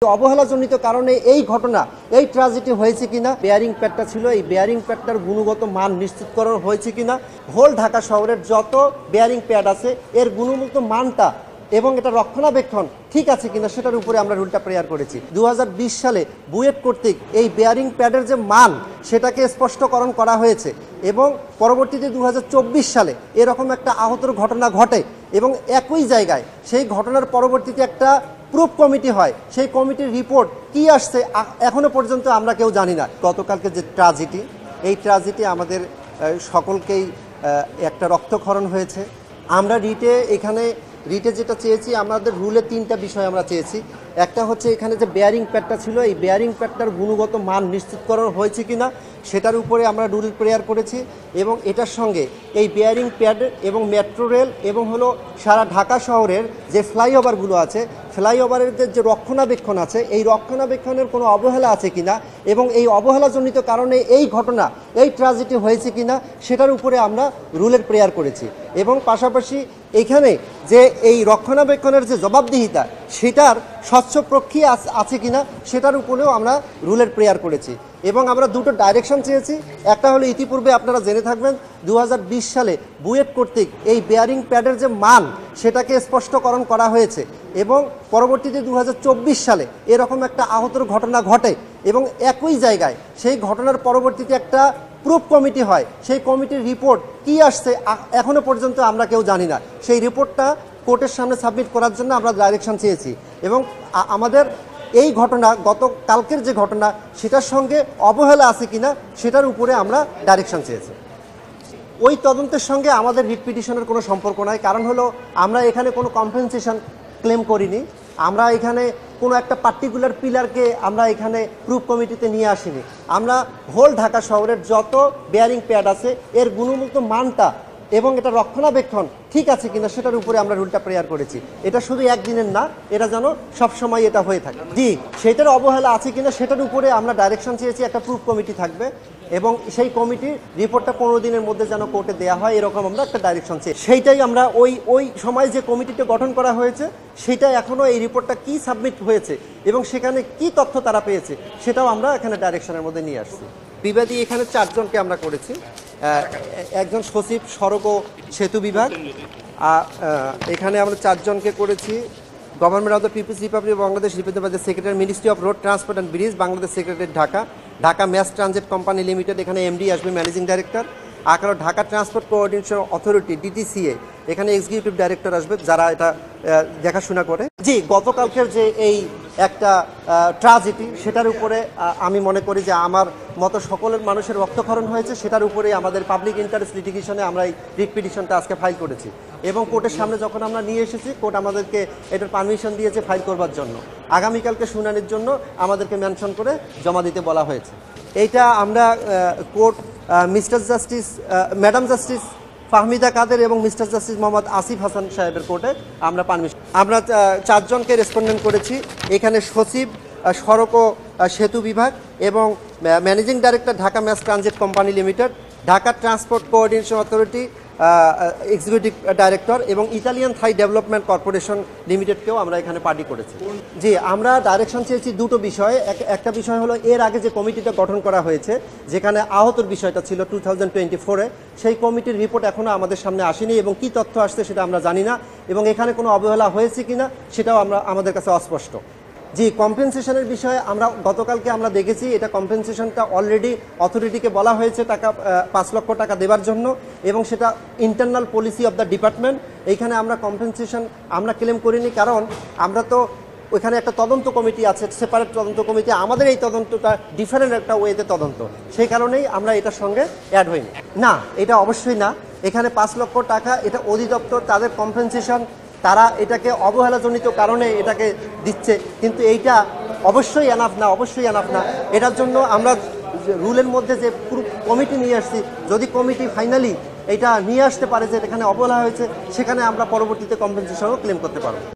অবহেলাজনিত কারণে এই ঘটনা এই ট্র্যাজেডি হয়েছে কিনা, বেয়ারিং প্যাডটা ছিল, এই বেয়ারিং প্যাডটার গুণগত মান নিশ্চিত করা হয়েছে কিনা, হোল ঢাকা শহরের যত বেয়ারিং প্যাড আছে এর গুণগত মানটা এবং এটা রক্ষণাবেক্ষণ ঠিক আছে কিনা সেটার উপরে আমরা রুলটা প্রেয়ার করেছি। 2020 সালে বুয়েট কর্তৃক এই বেয়ারিং প্যাডের যে মান সেটাকে স্পষ্টকরণ করা হয়েছে এবং পরবর্তীতে 2024 সালে এরকম একটা আহতর ঘটনা ঘটে এবং একই জায়গায় সেই ঘটনার পরবর্তীতে একটা প্রুফ কমিটি হয়। সেই কমিটির রিপোর্ট কি আসছে এখনো পর্যন্ত আমরা কেউ জানি না। গতকালকে যে ট্র্যাজেডি, এই ট্র্যাজেডি আমাদের সকলকেই একটা রক্তক্ষরণ হয়েছে। আমরা রিটে যেটা চেয়েছি, আমাদের রুলে 3টা বিষয় আমরা চেয়েছি। একটা হচ্ছে এখানে যে বেয়ারিং প্যাডটা ছিল, এই বেয়ারিং প্যাডটার গুণগত মান নিশ্চিতকরণ হয়েছে কিনা সেটার উপরে আমরা রুল প্রেয়ার করেছি এবং এটার সঙ্গে এই বেয়ারিং প্যাড এবং মেট্রো রেল এবং হলো সারা ঢাকা শহরের যে ফ্লাইওভারগুলো আছে, ফ্লাইওভারের যে রক্ষণাবেক্ষণ আছে, এই রক্ষণাবেক্ষণের কোনো অবহেলা আছে কিনা এবং এই অবহেলাজনিত কারণে এই ঘটনা এই ট্র্যাজেডি হয়েছে কিনা সেটার উপরে আমরা রুলের প্রেয়ার করেছি এবং পাশাপাশি এখানে যে এই রক্ষণাবেক্ষণের যে জবাবদিহিতা সেটার স্বচ্ছ প্রক্রিয়া আছে কিনা সেটার উপরেও আমরা রুলের প্রেয়ার করেছি এবং আমরা দুটো ডাইরেকশন চেয়েছি। একটা হলো ইতিপূর্বে আপনারা জেনে থাকবেন 2020 সালে বুয়েট কর্তৃক এই বেয়ারিং প্যাডের যে মান সেটাকে স্পষ্টকরণ করা হয়েছে এবং পরবর্তীতে 2024 সালে এরকম একটা আহতর ঘটনা ঘটে এবং একই জায়গায় সেই ঘটনার পরবর্তীতে একটা প্রুফ কমিটি হয়। সেই কমিটির রিপোর্ট কি আসছে এখনো পর্যন্ত আমরা কেউ জানি না। সেই রিপোর্টটা কোর্টের সামনে সাবমিট করার জন্য আমরা ডাইরেকশন চেয়েছি এবং আমাদের এই ঘটনা গতকালকের যে ঘটনা সেটার সঙ্গে অবহেলা আছে কিনা সেটার উপরে আমরা ডাইরেকশন চেয়েছি। ওই তদন্তের সঙ্গে আমাদের রিট পিটিশনের কোনো সম্পর্ক নাই। কারণ হলো আমরা এখানে কোনো কম্পেনসেশন ক্লেম করিনি। আমরা এখানে কোনো একটা পার্টিকুলার পিলারকে আমরা এখানে প্রুফ কমিটিতে নিয়ে আসিনি। আমরা হোল ঢাকা শহরের যত বেয়ারিং প্যাড আছে এর গুণগত মানটা এবং এটা রক্ষণাবেক্ষণ ঠিক আছে কিনা সেটার উপরে আমরা রুলটা প্রেয়ার করেছি। এটা শুধু একদিনের না, এটা যেন সবসময় এটা হয়ে থাকে। জি, সেটার অবহেলা আছে কিনা সেটার উপরে আমরা ডাইরেকশন চেয়েছি। একটা প্রুফ কমিটি থাকবে এবং সেই কমিটির রিপোর্টটা 15 দিনের মধ্যে যেন কোর্টে দেওয়া হয় এরকম আমরা একটা ডাইরেকশন চেয়েছি। সেইটাই আমরা ওই সময় যে কমিটিটা গঠন করা হয়েছে সেটা এখনও এই রিপোর্টটা কি সাবমিট হয়েছে এবং সেখানে কি তথ্য তারা পেয়েছে সেটাও আমরা এখানে ডাইরেকশনের মধ্যে নিয়ে আসছি। বিবাদী এখানে 4 জনকে আমরা করেছি। একজন সচিব সড়ক ও সেতু বিভাগ, এখানে আমরা 4 জনকে করেছি। Government of the people's republic of Bangladesh representative secretary ministry of road transport and bridge Bangladesh secretary Dhaka mass transit company limited, এখানে এমডি আসবে ম্যানেজিং ডাইরেক্টর। আর Dhaka transport coordination authority DTCA, এখানে এক্সিকিউটিভ ডাইরেক্টর আসবে যারা এটা দেখাশোনা করে। জি, গতকালকের যে এই একটা ট্র্যাজেডি সেটার উপরে আমি মনে করি যে আমার মতো সকলের মানুষের রক্তক্ষরণ হয়েছে, সেটার উপরে আমাদের পাবলিক ইন্টারেস্ট লিটিগেশনে আমরা এই রিট পিটিশনটা আজকে ফাইল করেছি এবং কোর্টের সামনে যখন আমরা নিয়ে এসেছি কোর্ট আমাদেরকে এটার পারমিশন দিয়েছে ফাইল করবার জন্য। আগামীকালকে শুনানির জন্য আমাদেরকে মেনশন করে জমা দিতে বলা হয়েছে। এইটা আমরা court mister justice madam justice Fahmida Quader এবং মিস্টার জাস্টিস মোহাম্মদ আসিফ হাসান সাহেবের কোর্টে আমরা পারমিশন। আমরা 4 জনকে রেসপন্ডেন্ট করেছি। এখানে সচিব সড়ক ও সেতু বিভাগ এবং managing director Dhaka mass transit company limited, Dhaka transport coordination authority executive director এবং ইতালিয়ান থাই ডেভেলপমেন্ট কর্পোরেশন লিমিটেডকেও আমরা এখানে পার্টি করেছি। জি, আমরা ডাইরেকশন চেয়েছি দুটো বিষয়ে। একটা বিষয় হলো এর আগে যে কমিটিটা গঠন করা হয়েছে যেখানে আহতর বিষয়টা ছিল 2024-এ, সেই কমিটির রিপোর্ট এখনও আমাদের সামনে আসেনি এবং কি তথ্য আসছে সেটা আমরা জানি না এবং এখানে কোনো অবহেলা হয়েছে কিনা সেটাও আমাদের কাছে অস্পষ্ট। জি, কম্পেনসেশনের বিষয়ে গতকালকে আমরা দেখেছি এটা কম্পেনসেশনটা অলরেডি অথরিটিকে বলা হয়েছে টাকা 5 লক্ষ টাকা দেওয়ার জন্য এবং সেটা internal policy of the department. এইখানে আমরা কম্পেনসেশন আমরা ক্লেম করিনি, কারণ আমরা তো ওইখানে একটা তদন্ত কমিটি আছে, সেপারেট তদন্ত কমিটি। আমাদের এই তদন্তটা ডিফারেন্ট একটা ওয়েতে তদন্ত, সেই কারণেই আমরা এটার সঙ্গে অ্যাড হইনি। না, এটা অবশ্যই না। এখানে 5 লক্ষ টাকা এটা অধিদপ্তর তাদের কম্পেনসেশন, তারা এটাকে অবহেলাজনিত কারণে এটাকে দিচ্ছে, কিন্তু এইটা অবশ্যই এনাফ না। এটার জন্য আমরা রুলের মধ্যে যে পুরো কমিটি নিয়ে আসছি, যদি কমিটি ফাইনালি এটা নিয়ে আসতে পারে যে এখানে অবহেলা হয়েছে, সেখানে আমরা পরবর্তীতে কম্পেনসেশনও ক্লেম করতে পারব।